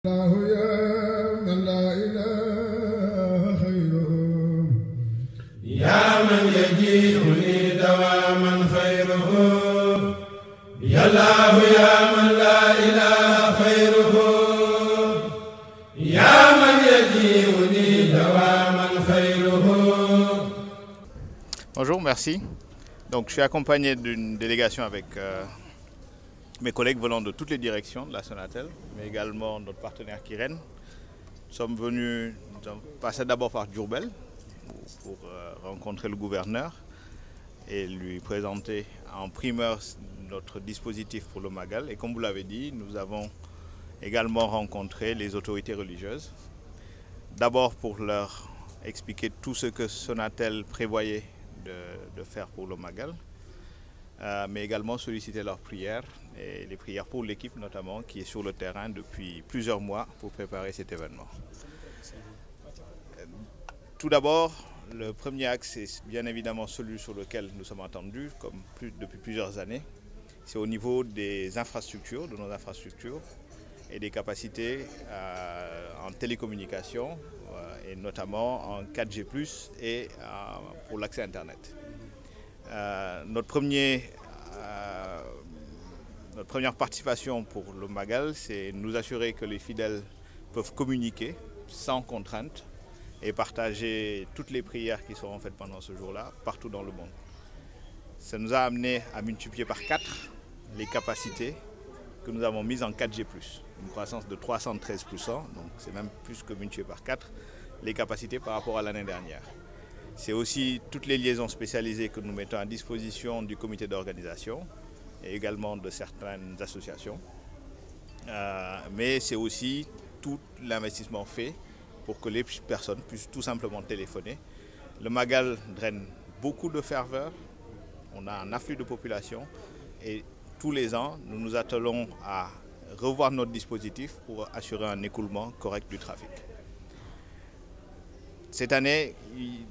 الله يا من لا إله خيره يا من يجيئني دواما خيره يا الله يا من لا إله خيره يا من يجيئني دواما خيره. Bonjour, merci. Donc, je suis accompagné d'une délégation avec mes collègues venant de toutes les directions de la Sonatel, mais également notre partenaire Kiren. Nous sommes venus passer d'abord par Diourbel pour rencontrer le gouverneur et lui présenter en primeur notre dispositif pour le Magal. Et comme vous l'avez dit, nous avons également rencontré les autorités religieuses. D'abord pour leur expliquer tout ce que Sonatel prévoyait de faire pour le Magal, mais également solliciter leurs prières et les prières pour l'équipe notamment qui est sur le terrain depuis plusieurs mois pour préparer cet événement. Tout d'abord, le premier axe est bien évidemment celui sur lequel nous sommes entendus depuis plusieurs années. C'est au niveau des infrastructures, de nos infrastructures et des capacités en télécommunication et notamment en 4G+, et pour l'accès Internet. Notre première participation pour le Magal, c'est nous assurer que les fidèles peuvent communiquer sans contrainte et partager toutes les prières qui seront faites pendant ce jour-là, partout dans le monde. Ça nous a amené à multiplier par 4 les capacités que nous avons mises en 4G+, une croissance de 313%, donc c'est même plus que multiplié par 4 les capacités par rapport à l'année dernière. C'est aussi toutes les liaisons spécialisées que nous mettons à disposition du comité d'organisation et également de certaines associations. Mais c'est aussi tout l'investissement fait pour que les personnes puissent tout simplement téléphoner. Le Magal draine beaucoup de ferveur, on a un afflux de population et tous les ans, nous nous attelons à revoir notre dispositif pour assurer un écoulement correct du trafic. Cette année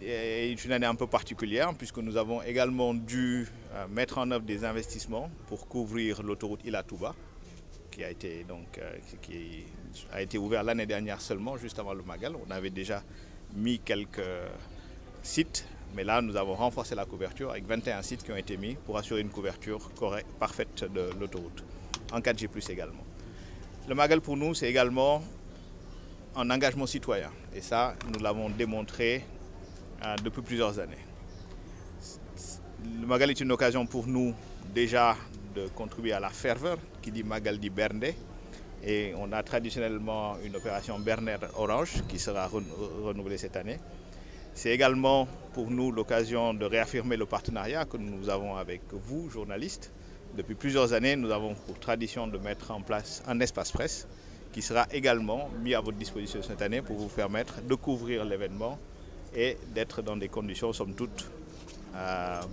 est une année un peu particulière puisque nous avons également dû mettre en œuvre des investissements pour couvrir l'autoroute Ila-Touba qui a été ouverte l'année dernière seulement, juste avant le Magal. On avait déjà mis quelques sites, mais là nous avons renforcé la couverture avec 21 sites qui ont été mis pour assurer une couverture correcte, parfaite de l'autoroute, en 4G+, également. Le Magal pour nous c'est également un engagement citoyen et ça nous l'avons démontré depuis plusieurs années. Le Magal est une occasion pour nous déjà de contribuer à la ferveur, qui dit Magal dit Bernde, et on a traditionnellement une opération Berner Orange qui sera renouvelée cette année. C'est également pour nous l'occasion de réaffirmer le partenariat que nous avons avec vous, journalistes. Depuis plusieurs années, nous avons pour tradition de mettre en place un espace presse qui sera également mis à votre disposition cette année pour vous permettre de couvrir l'événement et d'être dans des conditions, somme toute,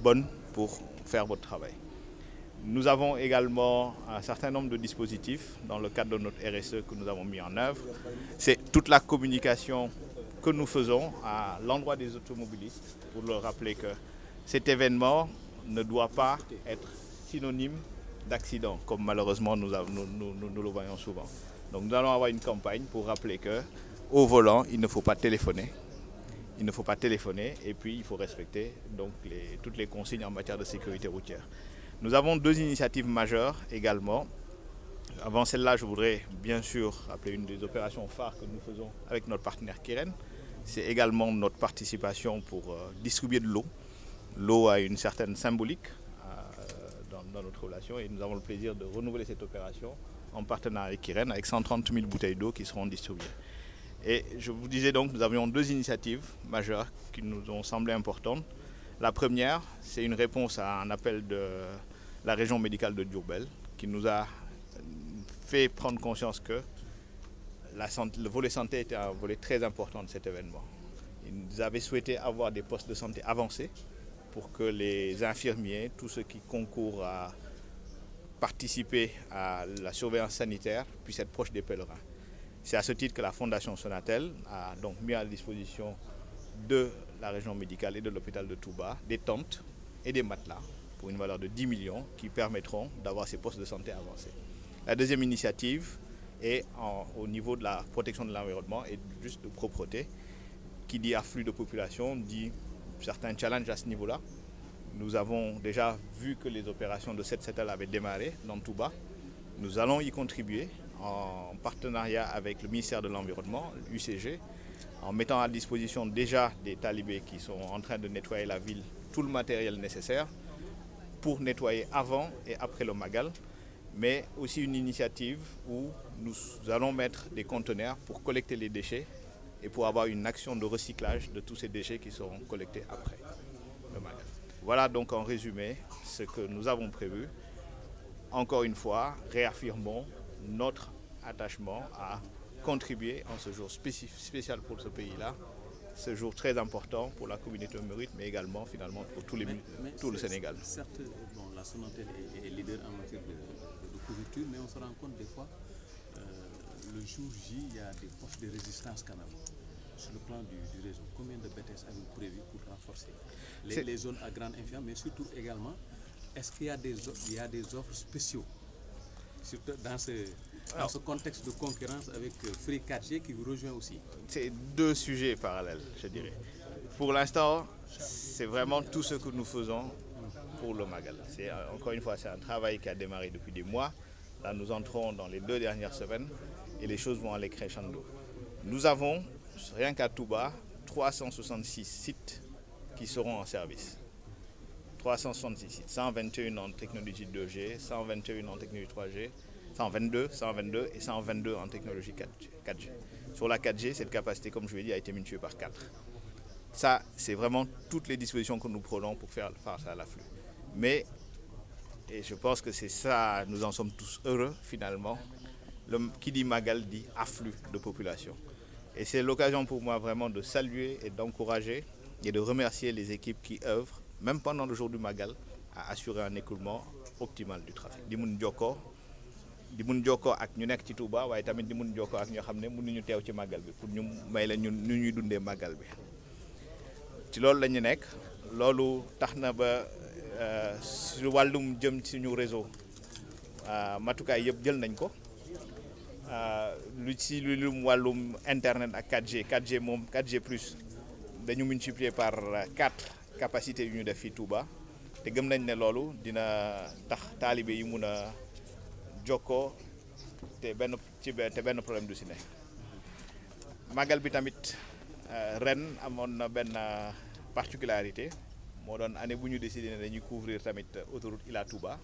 bonnes pour faire votre travail. Nous avons également un certain nombre de dispositifs dans le cadre de notre RSE que nous avons mis en œuvre. C'est toute la communication que nous faisons à l'endroit des automobilistes pour leur rappeler que cet événement ne doit pas être synonyme d'accident, comme malheureusement nous le voyons souvent. Donc nous allons avoir une campagne pour rappeler qu'au volant, il ne faut pas téléphoner. Il ne faut pas téléphoner et puis il faut respecter donc toutes les consignes en matière de sécurité routière. Nous avons 2 initiatives majeures également. Avant celle-là, je voudrais bien sûr rappeler une des opérations phares que nous faisons avec notre partenaire Kiren. C'est également notre participation pour distribuer de l'eau. L'eau a une certaine symbolique dans notre relation et nous avons le plaisir de renouveler cette opération en partenariat avec Kiren avec 130 000 bouteilles d'eau qui seront distribuées. Et je vous disais donc, nous avions 2 initiatives majeures qui nous ont semblé importantes. La première, c'est une réponse à un appel de la région médicale de Diourbel qui nous a fait prendre conscience que le volet santé était un volet très important de cet événement. Ils avaient souhaité avoir des postes de santé avancés pour que les infirmiers, tous ceux qui concourent à participer à la surveillance sanitaire puissent être proches des pèlerins. C'est à ce titre que la Fondation Sonatel a donc mis à disposition de la région médicale et de l'hôpital de Touba des tentes et des matelas pour une valeur de 10 millions qui permettront d'avoir ces postes de santé avancés. La deuxième initiative, et au niveau de la protection de l'environnement et juste de propreté. Qui dit afflux de population dit certains challenges à ce niveau-là. Nous avons déjà vu que les opérations de Set Setal avaient démarré dans Touba. Nous allons y contribuer en partenariat avec le ministère de l'Environnement, l'UCG, en mettant à disposition déjà des talibés qui sont en train de nettoyer la ville, tout le matériel nécessaire pour nettoyer avant et après le Magal, mais aussi une initiative où nous allons mettre des conteneurs pour collecter les déchets et pour avoir une action de recyclage de tous ces déchets qui seront collectés après le Magal. Voilà donc en résumé ce que nous avons prévu. Encore une fois, réaffirmons notre attachement à contribuer en ce jour spécial pour ce pays-là, ce jour très important pour la communauté mouride, mais également finalement pour tout le Sénégal. Certes, bon, la Sonatel est leader en matière de couverture, mais on se rend compte des fois, le jour J, il y a des forces de résistance quand même. Sur le plan du réseau, combien de BTS avez-vous prévu pour renforcer les zones à grande influence, mais surtout également, est-ce qu'il y a des offres spéciaux surtout dans ce contexte de concurrence avec Free 4G qui vous rejoint aussi? C'est deux sujets parallèles, je dirais. Pour l'instant, c'est vraiment tout ce que nous faisons pour le Magal. Encore une fois, c'est un travail qui a démarré depuis des mois. Là, nous entrons dans les 2 dernières semaines et les choses vont aller crescendo. Nous avons, rien qu'à Touba, 366 sites qui seront en service. 366 sites, 121 en technologie 2G, 121 en technologie 3G, 122 et 122 en technologie 4G. Sur la 4G, cette capacité, comme je l'ai dit, a été multipliée par 4. Ça, c'est vraiment toutes les dispositions que nous prenons pour faire face à l'afflux. Mais, et je pense que c'est ça, nous en sommes tous heureux finalement, qui dit Magal dit afflux de population. Et c'est l'occasion pour moi vraiment de saluer et d'encourager et de remercier les équipes qui œuvrent, même pendant le jour du Magal, à assurer un écoulement optimal du trafic. Di mun jokkoo ak ñu nekk ci Touba waaye tamit di mun jokkoo ak ñoo xam ne mënuñu teew ci Magal bi pour ñu may la ñu ñuy dundee Magal bi. ci loolu la ñu nekk loolu tax na ba su wàllum jëm ci suñu réseau matukaay yëpp jël nañ ko lu wàllum internet ak 4G moom 4G plus dañu multiplier par 4 capacités yu ñu def fii Touba te gëm nañ ne loolu dina tax taalibe yi mun a jokkoo te benn problème du si ne. Magal bi tamit ren amoon na benn particularité moo doon année bu ñu décidé ne dañuy couvrir tamit autoroute Ila Touba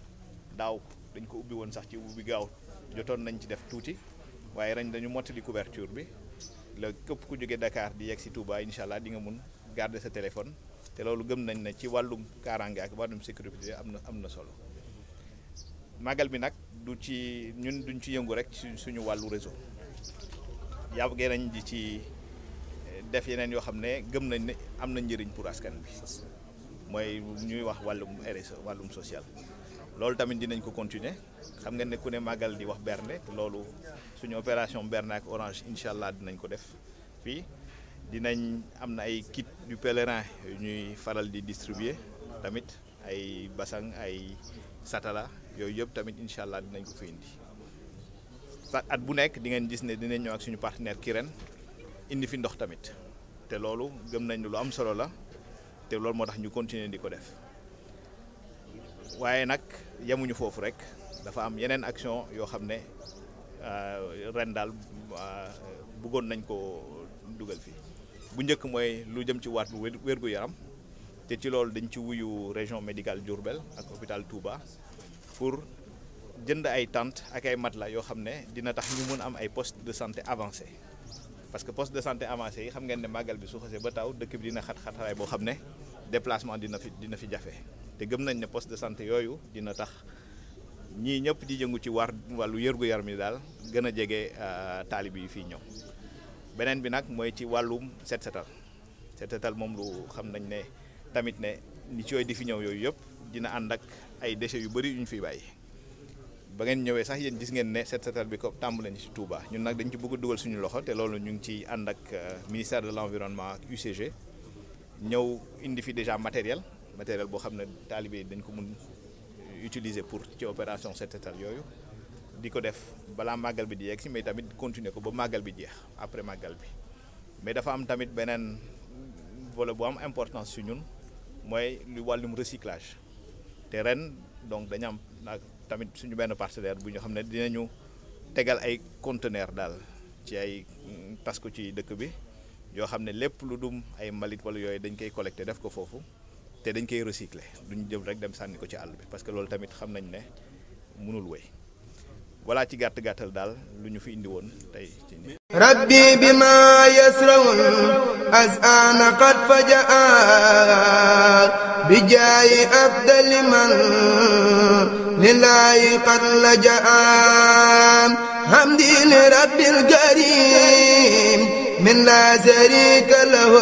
daaw dañ ko ubbi woon sax ci ubbi gaaw jotoon nañ ci def tuuti waaye ren dañu mottali couverture bi la képp ku jógee Dakar di yegg si Touba incha allah di nga mun garder sa téléphone te loolu gëm nañ ne ci wàllum kaaraange ak wàllum sécurité am na solo. Magal bi nag ñun duñ ci yëngu rek ci suñu wàllu réseau yàggee nañ di ci def yeneen yoo xam ne gëm nañ ne am na njëriñ pour askan bi mooy ñuy wax wàllum RSE wàllum social loolu tamit dinañ ko continuer xam nga ne ku ne Magal di wax bernde loolu suñu opération bernde ak Orange incha allah dinañ ko def fii dinañ am na ay kit du pèlerin yu ñuy faral di distribuer tamit ay basang ay satala yooyu yëpp tamit incha allah dinañ ko fi indi at bu nekk di ngeen gis ne dinañ ñëw ak suñu partenaire Kirène indi fi ndox tamit te loolu gëm nañ lu am solo la te loolu moo tax ñu continuer di ko def waaye nag yemuñu foofu rek dafa am yeneen action yoo xam ne ren daal bëggoon nañ ko dugal fii bu njëkk mooy lu jëm ci wàllu wérgu yaram te ci loolu dañ ci wuyu région médicale Diourbel ak hôpital Touba pour jënd ay tentes ak ay matelas yoo xam ne dina tax ñu mun am ay postes de santé avancé parce que poste de santé avancé yi xam ngeen ne Magal bi su xasee ba taw dëkk bi dina xat-xataay boo xam ne déplacement dina fi jafe te gëm nañ ne poste de santé yooyu dina tax ñii ñëpp di yëngu ci wàllu yërgu yaram yi daal gën a jege taalibe yi fii ñëw. beneen bi nag mooy ci wàllum set setal moom lu xam nañ ne tamit ne ni ci yooyu di fi ñëw yooyu yëpp dina ànd ak ay déchets yu bëri yu ñu fiy bàyyi. ba ngeen ñëwee sax yéen gis ngeen ne set setal bi ko tàmbali nañ ci Touba ñun nag dañ ci bëgg dugal suñu loxo te loolu ñu ngi ciy ànd ak ministère de l'environnement ak UCG ñëw indi fi déjà matériel boo xam ne taalibe dañ ko mun utiliser pour ci opération set setal yooyu di ko def balaa màggal bi di yegg si mais tamit continuer ko ba màggal bi jeex après màggal bi mais dafa am tamit beneen volet bu am importance si ñun mooy lu wàllum recyclage te ren donc dañu am tamit suñu benn partenaire bu ñu xam ne dinañu tegal ay conteneur daal ci ay tas ko ci dëkk bi yoo xam ne lépp lu dum ay mbalit wala yooyu dañ koy collecté def ko foofu te dañ koy recycler duñu jëm rek dem sànni ko ci àll bi parce que loolu tamit xam nañ ne mënul wéy voilà ci gàttal daal lu ñu fi indi woon tey ci rabbi bima yasraun azana qad fajaa bi jaayi afdali man lillahi qad lajaa hamdi li rabbil karim min la sharika lahu